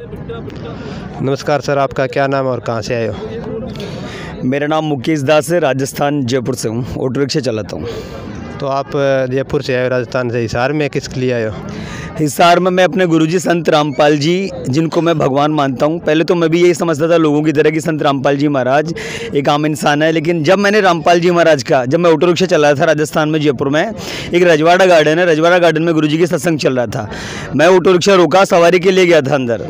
नमस्कार सर, आपका क्या नाम और कहाँ से आए हो? मेरा नाम मुकेश दास है, राजस्थान जयपुर से हूँ, ऑटो रिक्शा चलाता हूँ। तो आप जयपुर से आए हो, राजस्थान से। हिसार में किसके लिए आए हो? हिसार में मैं अपने गुरुजी संत रामपाल जी, जिनको मैं भगवान मानता हूँ। पहले तो मैं भी यही समझता था लोगों की तरह कि संत रामपाल जी महाराज एक आम इंसान है, लेकिन जब मैंने रामपाल जी महाराज का, जब मैं ऑटो रिक्शा चला रहा था राजस्थान में जयपुर में, एक रजवाड़ा गार्डन है, रजवाड़ा गार्डन में गुरुजी के सत्संग चल रहा था। मैं ऑटो रिक्शा रोका, सवारी के लिए गया था अंदर।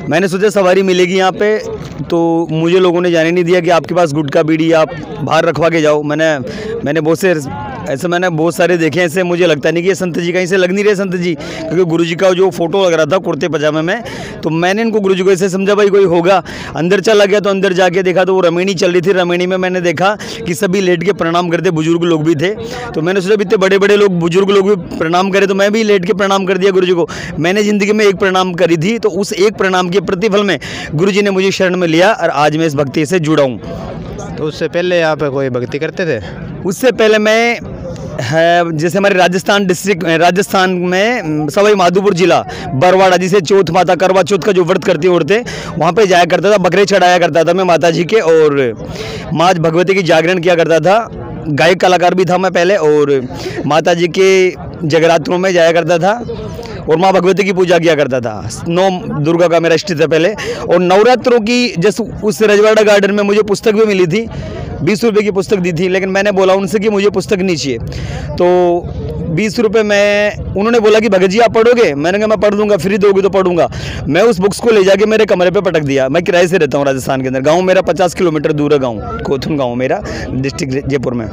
मैंने सोचा सवारी मिलेगी यहाँ पे, तो मुझे लोगों ने जाने नहीं दिया कि आपके पास गुटखा बीड़ी आप बाहर रखवा के जाओ। मैंने बहुत सारे देखे ऐसे। मुझे लगता नहीं कि ये संत जी कहीं से लग नहीं रहे संत जी, क्योंकि गुरुजी का जो फोटो लग रहा था कुर्ते पजामे में। तो मैंने इनको गुरुजी को ऐसे समझा भाई कोई होगा। अंदर चला गया तो अंदर जाके देखा तो वो रमेणी चल रही थी। रमेणी में मैंने देखा कि सभी लेट के प्रणाम करते, बुजुर्ग लोग भी थे। तो मैंने सोचा इतने बड़े बड़े लोग, बुजुर्ग लोग भी प्रणाम करे तो मैं भी लेट के प्रणाम कर दिया गुरुजी को। मैंने ज़िंदगी में एक प्रणाम करी थी, तो उस एक प्रणाम के प्रतिफल में गुरुजी ने मुझे शरण में लिया और आज मैं इस भक्ति से जुड़ा हूँ। तो उससे पहले आप कोई भक्ति करते थे? उससे पहले मैं जैसे हमारे राजस्थान में सवाई माधोपुर जिला बरवाड़ा, जिसे चौथ माता करवा चौथ का जो व्रत करती औरतें, वहाँ पे जाया करता था, बकरे चढ़ाया करता था मैं माता जी के, और माँ भगवती की जागरण किया करता था। गायक कलाकार भी था मैं पहले, और माता जी के जगरात्रों में जाया करता था और माँ भगवती की पूजा किया करता था। 9 दुर्गा का मेरा इष्ट था पहले। और नवरात्रों की जैसे उस रजवाड़ा गार्डन में मुझे पुस्तक भी मिली थी, 20 रुपये की पुस्तक दी थी, लेकिन मैंने बोला उनसे कि मुझे पुस्तक नहीं चाहिए। तो 20 रुपये उन्होंने बोला कि भगत जी आप पढ़ोगे? मैंने कहा मैं पढ़ दूंगा, फ्री दोगे तो पढ़ूंगा। मैं उस बुक्स को ले जाके मेरे कमरे पे पटक दिया। मैं किराए से रहता हूँ राजस्थान के अंदर। गाँव मेरा 50 किलोमीटर दूर है, गाँव कोथुन गाँव मेरा, डिस्ट्रिक्ट जयपुर में।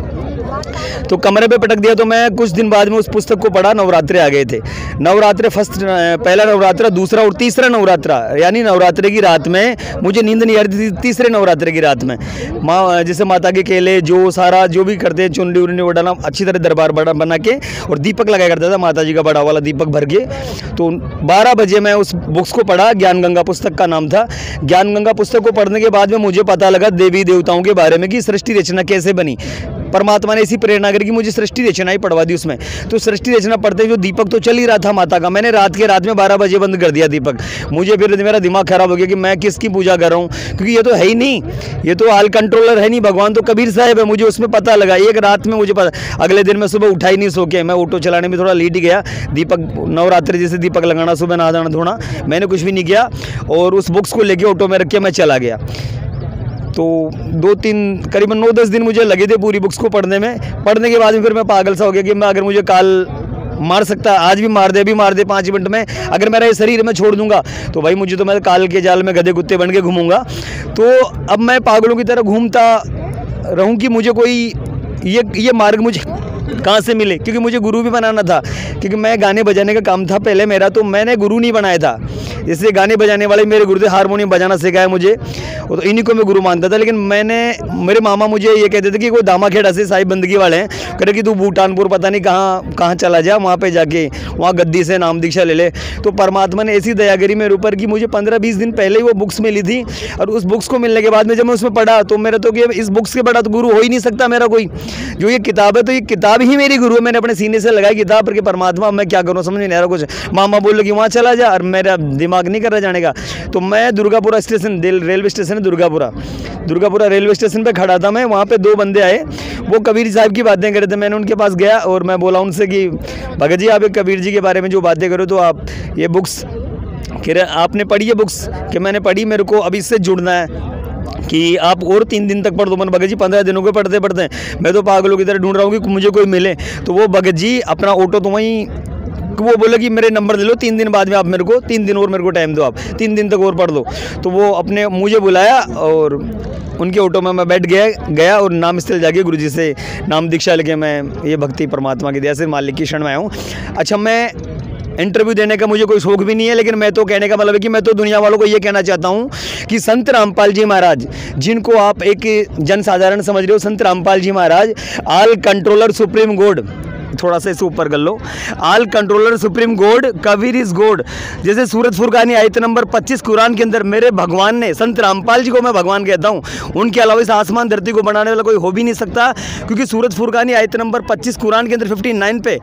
तो कमरे पे पटक दिया। तो मैं कुछ दिन बाद में उस पुस्तक को पढ़ा। नवरात्रे आ गए थे। नवरात्रे पहला नवरात्रा, दूसरा और तीसरा नवरात्रा, यानी नवरात्रे की रात में मुझे नींद नहीं आ रही थी। तीसरे नवरात्रे की रात में माँ जैसे माता के केले जो भी करते हैं, चुनरी उन्नी उड़ाना, अच्छी तरह दरबार बना के और दीपक लगाया करता था, माता जी का बड़ा वाला दीपक भर के। तो 12 बजे मैं उस बुक्स को पढ़ा। ज्ञान गंगा पुस्तक का नाम था। ज्ञान गंगा पुस्तक को पढ़ने के बाद में मुझे पता लगा देवी देवताओं के बारे में कि सृष्टि रचना कैसे बनी। परमात्मा ने ऐसी प्रेरणा करी कि मुझे सृष्टि रचना ही पढ़वा दी उसमें। तो सृष्टि रचना पढ़ते जो दीपक तो चल ही रहा था माता का, मैंने रात में 12 बजे बंद कर दिया दीपक। मुझे फिर मेरा दिमाग खराब हो गया कि मैं किसकी पूजा कर रहा हूँ, क्योंकि ये तो है ही नहीं, ये तो ऑल कंट्रोलर है नहीं, भगवान तो कबीर साहब है। मुझे उसमें पता लगा एक रात में, मुझे पता। अगले दिन मैं सुबह उठा ही नहीं सो के, मैं ऑटो चलाने में थोड़ा लेट ही गया। दीपक नवरात्रि जैसे दीपक लगाना, सुबह नहाना धोना, मैंने कुछ भी नहीं किया और उस बुक्स को लेके ऑटो में रख के मैं चला गया। तो 2-3 करीबन 9-10 दिन मुझे लगे थे पूरी बुक्स को पढ़ने में। पढ़ने के बाद में फिर मैं पागल सा हो गया कि मैं अगर मुझे काल मार सकता, आज भी मार दे, अभी मार दे 5 मिनट में, अगर मेरा ये शरीर मैं छोड़ दूंगा तो भाई मुझे तो मैं काल के जाल में गधे कुत्ते बन के घूमूंगा। तो अब मैं पागलों की तरह घूमता रहूं कि मुझे कोई ये मार्ग मुझे कहाँ से मिले, क्योंकि मुझे गुरु भी बनाना था, क्योंकि मैं गाने बजाने का काम था पहले मेरा, तो मैंने गुरु नहीं बनाया था। जैसे गाने बजाने वाले मेरे गुरु थे, हारमोनियम बजाना सिखाया मुझे, तो इन्हीं को मैं गुरु मानता था। लेकिन मेरे मामा मुझे ये कहते थे कि कोई दामाखेड़ा से साहिब बंदगी वाले हैं, कह कि तू भूटानपुर पता नहीं कहाँ चला जा, वहाँ पे जाके वहाँ गद्दी से नाम दीक्षा ले ले। तो परमात्मा ने ऐसी दया करी मेरे ऊपर कि मुझे 15-20 दिन पहले ही वो बुक्स मिली थी। और उस बुक्स को मिलने के बाद में जब मैं उसमें पढ़ा तो मेरा तो कि इस बुक्स के बड़ा तो गुरु हो ही नहीं सकता मेरा कोई। जो ये किताब है तो ये किताब ही मेरी गुरु है। मैंने अपने सीने से लगाई किताब पर कि परमात्मा मैं क्या करूँ, समझ नहीं आ रहा कुछ। मामा बोल कि वहाँ चला जा, और मेरा दिमाग नहीं कर रहा जाने का। तो मैं दुर्गापुरा स्टेशन, रेलवे स्टेशन है दुर्गापुरा रेलवे स्टेशन पे खड़ा था मैं। वहाँ पे 2 बंदे आए, वो कबीर साहब की बातें कर रहे थे। मैंने उनके पास गया और मैं बोला उनसे कि भगत जी आप एक कबीर जी के बारे में जो बातें करो, तो आप ये बुक्स कह रहे आपने पढ़ी है बुक्स? कि मैंने पढ़ी, मेरे को अब इससे जुड़ना है कि आप और 3 दिन तक पढ़ दो। मन भगत जी 15 दिनों को पढ़ते मैं तो पागलों की तरह ढूंढ रहा हूँ कि मुझे कोई मिले। तो वो भगत जी अपना ऑटो तो वहीं, वो बोले कि मेरे नंबर ले लो, 3 दिन बाद में आप मेरे को 3 दिन और मेरे को टाइम दो, आप 3 दिन तक और पढ़ लो। तो वो अपने मुझे बुलाया और उनके ऑटो में मैं बैठ गया और नाम स्थल जाके गुरुजी से नाम दीक्षा लेके मैं ये भक्ति परमात्मा की दया से मालिक की शरण में आया हूँ। अच्छा, मैं इंटरव्यू देने का मुझे कोई शौक भी नहीं है, लेकिन मैं तो कहने का मतलब है कि मैं तो दुनिया वालों को ये कहना चाहता हूँ कि संत रामपाल जी महाराज, जिनको आप एक जनसाधारण समझ रहे हो, Sant Rampal ji Maharaj all controller supreme God, थोड़ा सा इसे ऊपर कर लो, all controller supreme God, Kabir is God. जैसे सूरत फुरकानी आयत नंबर 25 कुरान के अंदर मेरे भगवान ने, संत रामपाल जी को मैं भगवान कहता हूँ, उनके अलावा इस आसमान धरती को बनाने वाला कोई हो भी नहीं सकता। क्योंकि सूरत फुरकानी आयत नंबर 25 कुरान के अंदर 59 पे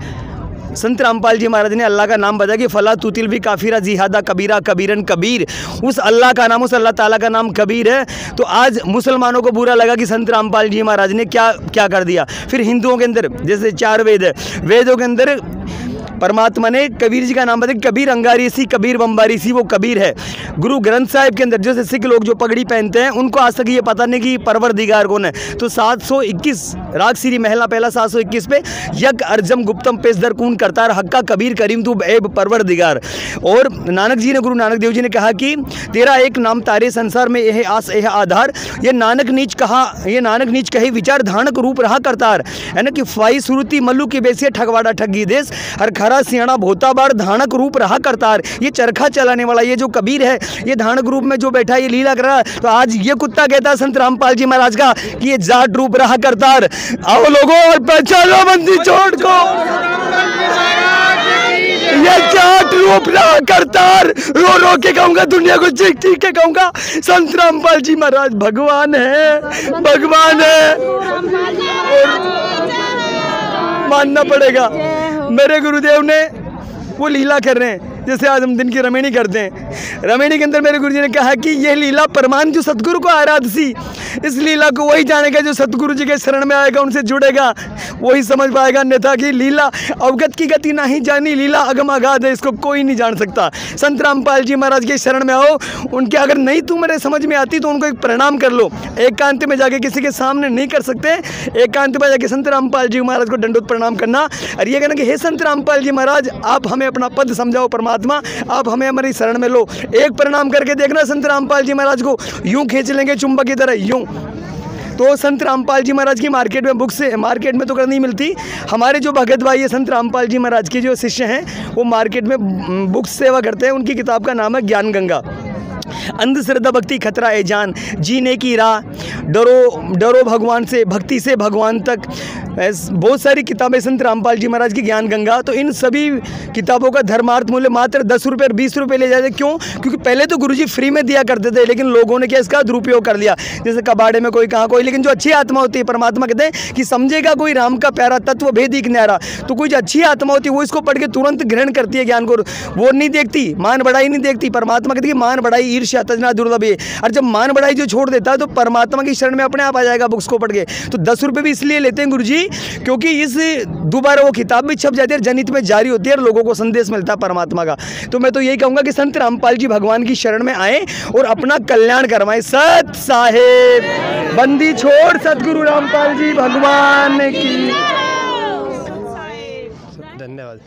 संत रामपाल जी महाराज ने अल्लाह का नाम बताया कि फला तुतिल भी काफिरा जिहादा कबीरा कबीरन कबीर। उस अल्लाह का नाम, उस अल्लाह ताला का नाम कबीर है। तो आज मुसलमानों को बुरा लगा कि संत रामपाल जी महाराज ने क्या क्या कर दिया। फिर हिंदुओं के अंदर जैसे 4 वेद है, वेदों के अंदर परमात्मा ने कबीर जी का नाम बताया, कबीर अंगारी सी कबीर बम्बारी सी, वो कबीर है। गुरु ग्रंथ साहिब के अंदर जैसे सिख लोग जो पगड़ी पहनते हैं उनको आज तक ये पता नहीं कि परवरदिगार कौन है। तो 721 राग श्री महला पहला 721 पे यक अर्जम गुप्तम पेशदर कून करतार हक्का कबीर करीम तू एब परवरदिगार। और नानक जी ने, गुरु नानक देव जी ने कहा कि तेरा एक नाम तारे संसार में यह आस यह आधार। ये नानक नीच कहे विचार धानक रूप रहा करतार, है ना कि फाई सुरुति मल्लू की बेसिया ठगवाड़ा ठगी देश हर खरा सियाणा भोताबार धानक रूप रहा करतार। ये चरखा चलाने वाला ये जो कबीर है, ये धानक रूप में जो बैठा है, ये लीला कर रहा है। तो आज ये कुत्ता कहता है संत रामपाल जी महाराज का कि ये जाट रूप रहा करतार। आओ लोगों और पहचानो बंदी छोड़ को, ये जाट रूप रहा करतार। रो रो के कहूंगा, दुनिया को चीख चीख के कहूंगा, संत रामपाल जी महाराज भगवान है, भगवान है। और मानना पड़ेगा, मेरे गुरुदेव ने वो लीला कर रहे हैं जैसे आज हम दिन की रमेणी करते हैं। रमेणी के अंदर मेरे गुरुजी ने कहा कि यह लीला परमान जो सतगुरु को आराध सी, इस लीला को वही जानेगा जो सतगुरु जी के शरण में आएगा, उनसे जुड़ेगा, वही समझ पाएगा। अन्यथा कि लीला अवगत की गति नहीं जानी, लीला अगम अगाध है, इसको कोई नहीं जान सकता। संत रामपाल जी महाराज के शरण में आओ, उनके अगर नहीं तुम्हारे समझ में आती तो उनको एक प्रणाम कर लो। एकांत में जाके किसी के सामने नहीं कर सकते, एकांत में जाके संत रामपाल जी महाराज को दंडोत प्रणाम करना और ये कहना कि हे संत रामपाल जी महाराज, आप हमें अपना पद समझाओ, परमात्मा आप हमें हमारी शरण में लो। एक प्रणाम करके देखना, संत रामपाल जी महाराज को यूं खींच लेंगे चुंबक की तरह, यूं। तो संत रामपाल जी महाराज की मार्केट में बुक्स से, मार्केट में तो कर नहीं मिलती, हमारे जो भगत भाई है संत रामपाल जी महाराज के जो शिष्य हैं वो मार्केट में बुक्स सेवा करते हैं। उनकी किताब का नाम है ज्ञान गंगा। अंधश्रद्धा भक्ति खतरा ए जान, जीने की राह, डरो भगवान से, भक्ति से भगवान तक, बहुत सारी किताबें संत रामपाल जी महाराज की ज्ञान गंगा। तो इन सभी किताबों का धर्मार्थ मूल्य मात्र 10 रुपये और 20 रुपये ले जाते। क्यों? क्योंकि पहले तो गुरुजी फ्री में दिया करते थे, लेकिन लोगों ने क्या इसका दुरुपयोग कर लिया। जैसे कबाड़े में कोई कहाँ कोई, लेकिन जो अच्छी आत्मा होती है, परमात्मा कहते हैं कि समझेगा कोई राम का प्यारा तत्व भेद एक न्यारा। तो कोई जो अच्छी आत्मा होती है वो इसको पढ़ के तुरंत ग्रहण करती है ज्ञान को, वो नहीं देखती, मान बढ़ाई नहीं देखती। परमात्मा कहती है मान बढ़ाई ईर्ष्या तजना दुर्लभ है। और जब मान बढ़ाई जो छोड़ देता है तो परमात्मा की शरण में अपने आप आ जाएगा बुक्स को पढ़ के। तो 10 रुपये भी इसलिए लेते हैं गुरुजी क्योंकि इस दोबारा वो किताब भी छप जाती है, जनहित में जारी होती है और लोगों को संदेश मिलता है परमात्मा का। तो मैं तो यही कहूँगा कि संत रामपाल जी भगवान की शरण में आए और अपना कल्याण करवाएं। सत साहेब बंदी छोड़ सतगुरु रामपाल जी भगवान की। धन्यवाद।